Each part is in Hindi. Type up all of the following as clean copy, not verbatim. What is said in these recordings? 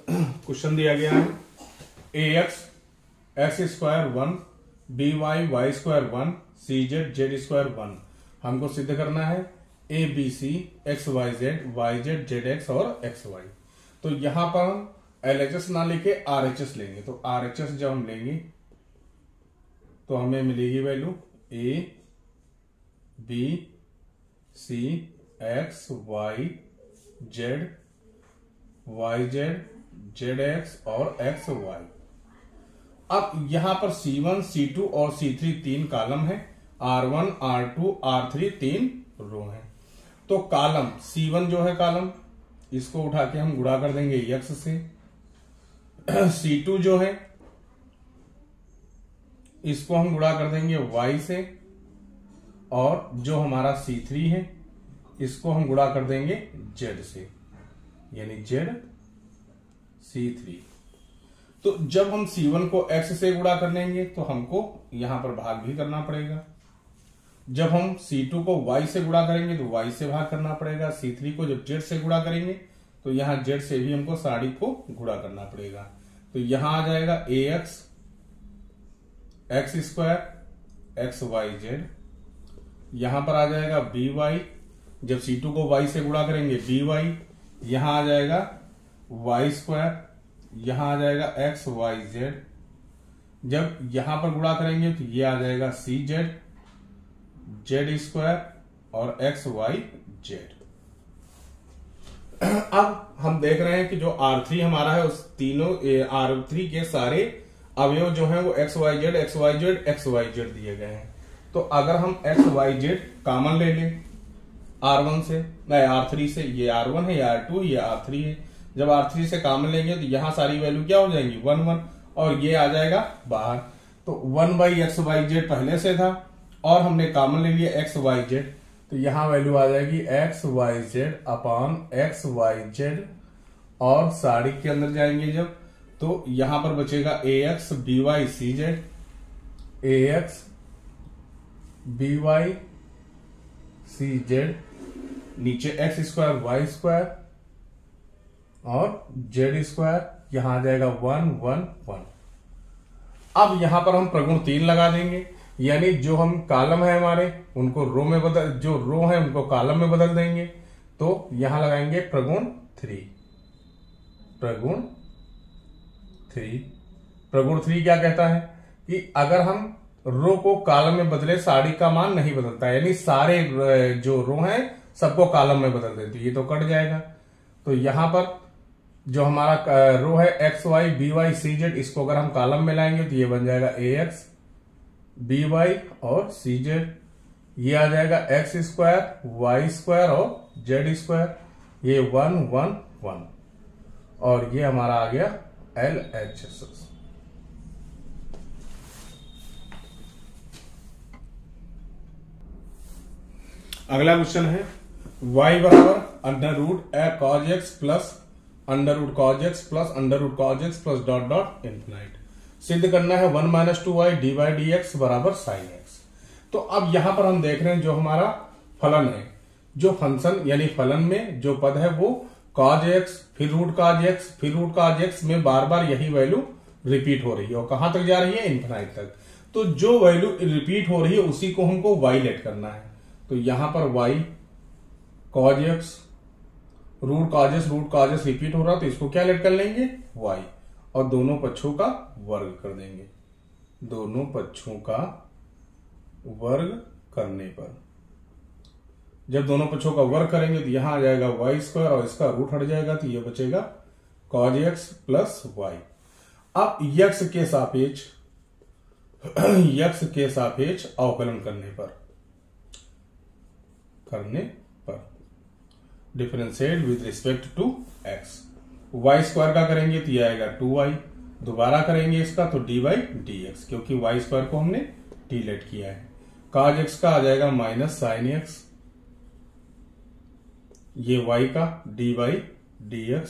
क्वेश्चन दिया गया है A x x square 1 B y y square 1 C z z square 1। हमको सिद्ध करना है A B C x Y Z Z x और एक्स वाई। तो यहां पर हम LHS ना लेके RHS लेंगे। तो RHS जब हम लेंगे तो हमें मिलेगी value A B C x Y Z Z x और एक्स वाई। अब यहां पर C1 C2 और C3 तीन कॉलम है, R1 R2 R3 तीन रो है। तो कॉलम C1 जो है कॉलम, इसको उठा के हम गुणा कर देंगे x से। C2 जो है इसको हम गुणा कर देंगे y से, और जो हमारा C3 है इसको हम गुणा कर देंगे z से, यानी z C3। तो जब हम C1 को x से गुणा कर लेंगे तो हमको यहां पर भाग भी करना पड़ेगा। जब हम C2 को y से गुणा करेंगे तो y से भाग करना पड़ेगा। C3 को जब z से गुणा करेंगे तो यहां z से भी हमको सारी को गुणा करना पड़ेगा। तो यहां आ जाएगा ax X square X Y Z, यहां पर आ जाएगा by, जब C2 को y से गुणा करेंगे by, यहां आ जाएगा वाई स्क्वायर, यहां आ जाएगा एक्स वाई जेड, जब यहां पर गुणा करेंगे तो ये आ जाएगा सी जेड जेड स्क्वायर और एक्स वाई जेड। अब हम देख रहे हैं कि जो R3 हमारा है उस तीनों R3 के सारे अवयव जो हैं वो एक्स वाई जेड दिए गए हैं। तो अगर हम एक्स वाई जेड कॉमन ले लें R1 से, नहीं R3 से, ये R1 है, ये R2 है, ये R3 है। जब R3 से कॉमन लेंगे तो यहां सारी वैल्यू क्या हो जाएंगी 1 1, और ये आ जाएगा बाहर। तो 1/x/z पहले से था और हमने कॉमन ले लिया x/y/z, तो यहां वैल्यू आ जाएगी x/y/z अपॉन x/y/z, और सारी के अंदर जाएंगे जब तो यहां पर बचेगा ax by cz, ax by cz, नीचे x स्क्वायर वाई स्क्वायर और जेड स्क्वायर, यहां आ जाएगा 1 1 1। अब यहां पर हम प्रगुण 3 लगा देंगे, यानी जो हम कॉलम है हमारे उनको रो में बदल, जो रो है उनको कॉलम में बदल देंगे। तो यहां लगाएंगे प्रगुण 3। प्रगुण 3 क्या कहता है कि अगर हम रो को कॉलम में बदले साड़ी का मान नहीं बदलता, यानी सारे जो रो हैं सबको कॉलम में बदल देते, ये तो कट जाएगा। तो यहां पर जो हमारा रो है X Y B Y C Z, इसको अगर हम कॉलम में लाएंगे तो ये बन जाएगा ax by और सी जेड, ये आ जाएगा एक्स स्क्वायर वाई स्क्वायर और जेड स्क्वायर, ये 1 1 1, और ये हमारा आ गया LHS। अगला क्वेश्चन है y बराबर under root A cos x plus under root cos x plus under root cos x plus dot dot infinite. सिद्ध करना है 1 - 2y dy dx बराबर साइन एक्स। तो अब यहां पर हम देख रहे हैं जो हमारा फलन है, जो फंक्शन यानी फलन में जो पद है वो कॉज एक्स फिर रूट कॉज एक्स फिर रूट कॉज एक्स में बार बार यही वैल्यू रिपीट हो रही है, और कहां तक जा रही है इन्फिनाइट तक। तो जो वैल्यू रिपीट हो रही है उसी को हमको y लेट करना है। तो यहां पर y cos X root cos x repeat हो रहा, तो इसको क्या लेट कर लेंगे y, और दोनों पक्षों का वर्ग कर देंगे। दोनों पक्षों का वर्ग करने पर, जब दोनों पक्षों का वर्ग करेंगे तो यहां आ जाएगा वाई स्क्वायर और इसका रूट हट जाएगा, तो ये बचेगा कॉज एक्स प्लस वाई। अब यक्स के सापेक्ष अवकलन करने पर differentiate with respect to X, Y square का करेंगे तो ये आएगा 2y, दोबारा करेंगे इसका तो dy dx, क्योंकि वाई स्क्वायर को हमने टी लेट किया है। कॉज एक्स का आ जाएगा माइनस साइन एक्स, ये y का dy dx।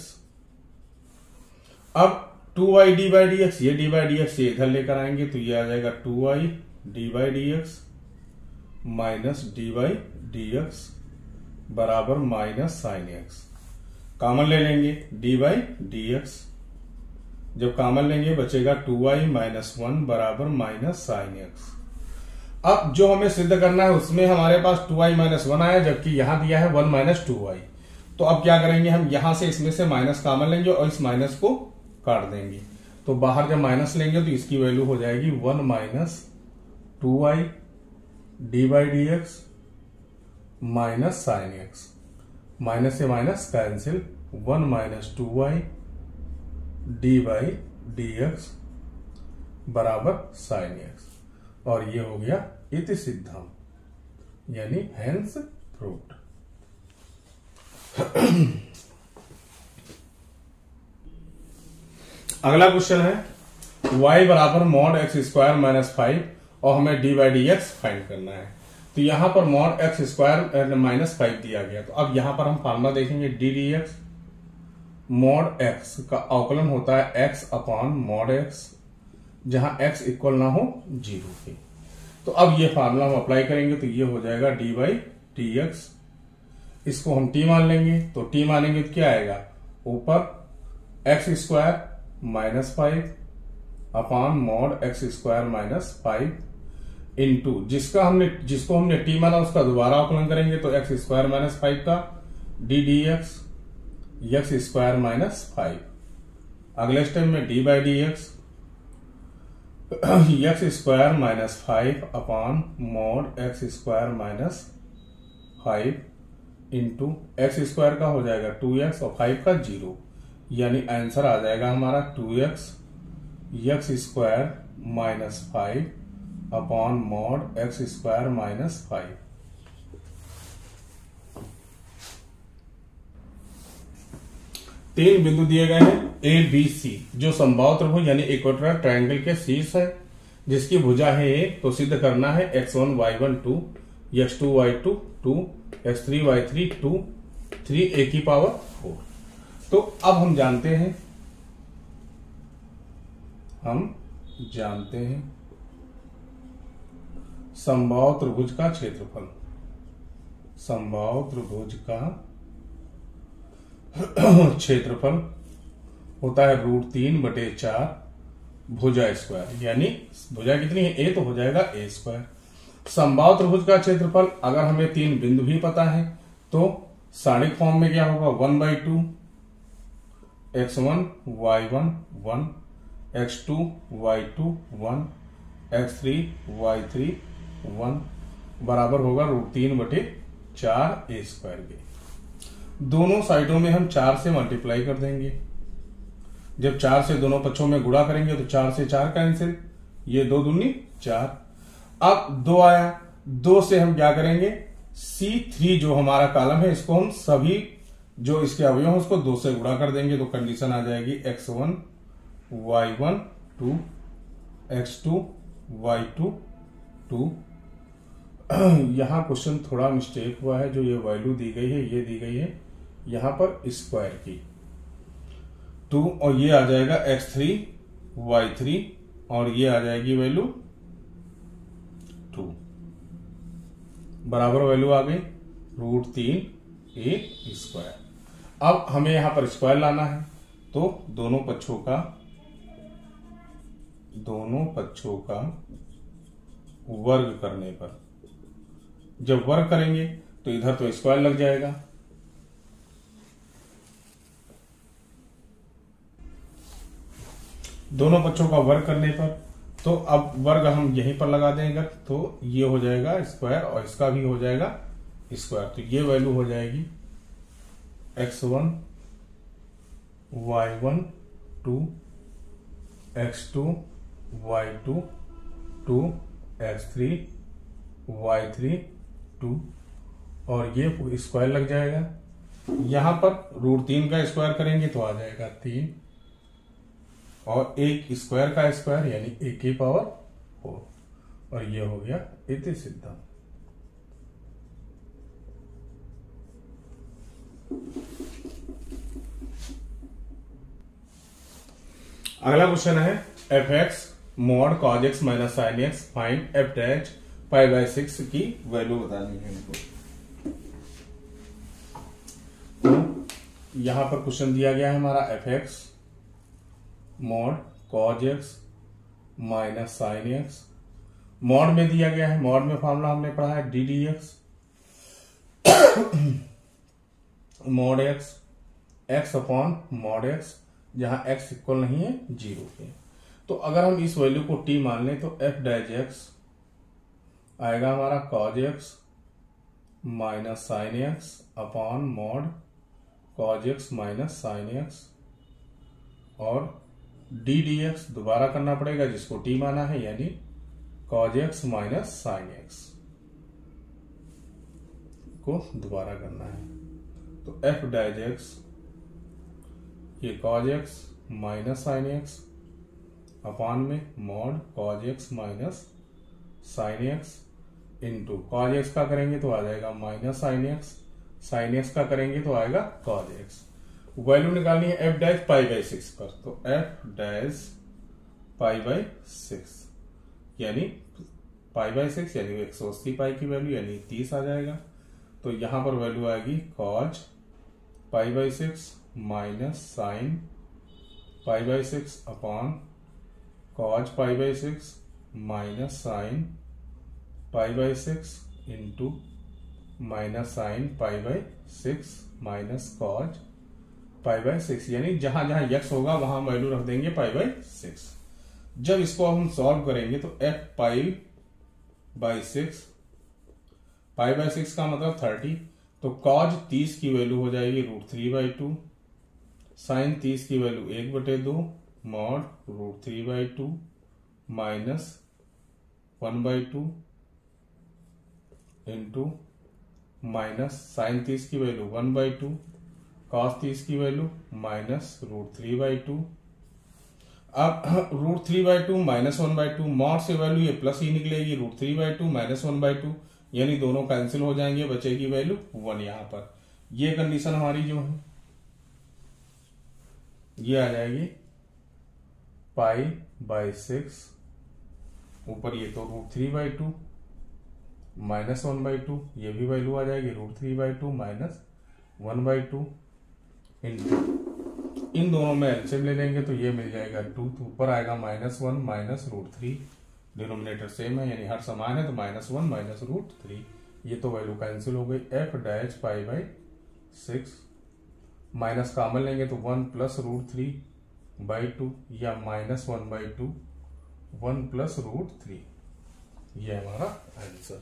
अब 2y dy dx, ये dy dx ये इधर लेकर आएंगे तो ये आ जाएगा 2y dy dx minus dy dx बराबर माइनस साइन एक्स। कॉमन ले लेंगे dy dx, जब कॉमन लेंगे बचेगा 2y माइनस 1 बराबर माइनस साइन एक्स। अब जो हमें सिद्ध करना है उसमें हमारे पास 2y माइनस 1 आया, जबकि यहां दिया है 1 माइनस 2y। तो अब क्या करेंगे, हम यहां से इसमें से माइनस कॉमन लेंगे और इस माइनस को काट देंगे। तो बाहर जब माइनस लेंगे तो इसकी वैल्यू हो जाएगी 1 minus 2y d by d x minus sine x. Minus से minus cancel, 1 minus 2y d by d x बराबर साइन एक्स। और ये हो गया इति सिद्धम, यानी हेंस प्रूव्ड। अगला क्वेश्चन है y बराबर मॉड एक्स स्क्वायर माइनस 5 और हमें d by d x find करना है। तो यहां पर मॉड एक्स स्क्वायर माइनस 5 दिया गया, तो अब यहां पर हम फार्मूला देखेंगे D d x. Mod x का अवकलन होता है x अपॉन मॉड एक्स, जहां x इक्वल ना हो 0 के। तो अब ये फार्मूला हम अप्लाई करेंगे तो ये हो जाएगा डी बाई डी एक्स। इसको हम t मान लेंगे, तो t मानेंगे तो क्या आएगा, ऊपर x square minus 5 upon mod x square minus 5 into जिसको हमने t माना उसका दोबारा अवकलन करेंगे तो एक्स स्क्वायर माइनस 5 का D d x x square minus 5। अगले स्टेप में D by d x x square minus 5 upon mod x square minus 5 into x square का हो जाएगा 2x और 5 का 0, यानी आंसर आ जाएगा हमारा 2x x square minus 5 upon mod x square minus 5। तीन बिंदु दिए गए हैं ए बी सी, जो समबाहु त्रिभुज यानी इक्वेटोरियल ट्रायंगल के शीर्ष है, जिसकी भुजा है ए। तो सिद्ध करना है x1 y1 2 x2 y2 2 x3 y3 2 3 a की पावर 4। तो अब हम जानते हैं समबाहु त्रिभुज का क्षेत्रफल। समबाहु त्रिभुज का क्षेत्रफल होता है √3/4 भुजा स्क्वायर, यानी भुजा कितनी है a, तो हो जाएगा a स्क्वायर। समबाहु त्रिभुज का क्षेत्रफल अगर हमें तीन बिंदु भी पता है तो सारणिक फॉर्म में क्या होगा, 1/2 x1 y1 1 x2 y2 1 x3 y3 1 बराबर होगा √3/4 a स्क्वायर के। दोनों साइडों में हम 4 से मल्टीप्लाई कर देंगे। जब 4 से दोनों पक्षों में गुणा करेंगे तो 4 से 4 कैंसिल, ये 2 दूनी 4। अब 2 आया, 2 से हम क्या करेंगे, C3 जो हमारा कॉलम है इसको हम सभी जो इसके अवयव है उसको 2 से गुणा कर देंगे। तो कंडीशन आ जाएगी x1 y1 2 x2 y2 2। यहां क्वेश्चन थोड़ा मिस्टेक हुआ है, जो ये वैल्यू दी गई है ये दी गई है यहां पर स्क्वायर की 2, और ये आ जाएगा x3 y3 और ये आ जाएगी वैल्यू 2 बराबर वैल्यू आ गई √3 a स्क्वायर। अब हमें यहां पर स्क्वायर लाना है, तो दोनों पक्षों का वर्ग करने पर, जब वर्ग करेंगे तो इधर तो स्क्वायर लग जाएगा, दोनों पक्षों का वर्ग करने पर। तो अब वर्ग हम यहीं पर लगा देंगे तो ये हो जाएगा स्क्वायर और इसका भी हो जाएगा स्क्वायर। तो ये वैल्यू हो जाएगी x1 y1 2 x2 y2 2 x3 y3 2 और ये स्क्वायर लग जाएगा। यहां पर √3 का स्क्वायर करेंगे तो आ जाएगा 3 और एक स्क्वायर का स्क्वायर यानी a की पावर 4 और ये हो गया इति सिद्धम। अगला क्वेश्चन है f(x) mod cos x minus sin x find f' π/6 की वैल्यू बतानी है इनको। तो यहां पर क्वेश्चन दिया गया है हमारा f(x) mod cos x minus sine x. Mod में दिया गया है, मॉड में फॉर्मूला हमने पढ़ा है D d x mod x x upon mod x, जहां एक्स इक्वल नहीं है 0 के। तो अगर हम इस वैल्यू को टी मान लें तो एफ डैश एक्स आएगा हमारा cos x minus sine x upon mod cos x minus sine x, और डी डी एक्स दोबारा करना पड़ेगा जिसको टी माना है, यानी cos x minus sine x को दोबारा करना है। तो एफ डैश एक्स ये cos x minus sine x upon में mod cos x minus sine x into cos x का करेंगे तो आ जाएगा minus sine x, sine x का करेंगे तो आएगा कॉज एक्स। वैल्यू निकालनी है एफ डैश पाई बाई 6 पर, तो एफ डैश पाई बाई 6 यानी पाई बाई 6 यानी 180 पाई की वैल्यू यानी 30 आ जाएगा। तो यहां पर वैल्यू आएगी cause pi by 6 minus sine pi by 6 upon cos pi by 6 minus sine pi by 6 into minus sine pi by 6 minus cos pi by 6, यानी जहां जहां यक्स होगा वहां वैल्यू रख देंगे पाई बाई 6। जब इसको हम सॉल्व करेंगे तो F pi by 6, pi by 6 का मतलब 30, तो कॉज 30 की वैल्यू हो जाएगी √3/2, साइन 30 की value 1/2 mod √3/2 minus 1/2 into minus sine 30 की वैल्यू 1/2 कॉस 30 की वैल्यू माइनस √3/2। अब √3/2 माइनस 1/2 मॉड से वैल्यू ये प्लस ही निकलेगी, √3/2 माइनस 1/2 यानी दोनों कैंसिल हो जाएंगे, बचेगी वैल्यू 1 यहां पर। ये कंडीशन हमारी जो है ये आ जाएगी पाई बाई 6, ऊपर ये तो √3/2 माइनस 1/2, ये भी वैल्यू आ जाएगी √3/2 माइनस 1/2 इंटू इन दोनों में एलसीएम ले लेंगे तो ये मिल जाएगा 2, तो ऊपर आएगा -1 माइनस √3, डिनोमिनेटर सेम है यानी हर समान है, तो -1 माइनस √3, ये तो वैल्यू कैंसिल हो गई। F dash pi by 6 minus common लेंगे तो 1 प्लस √3/2 या -1/2 1 प्लस √3, ये हमारा आंसर।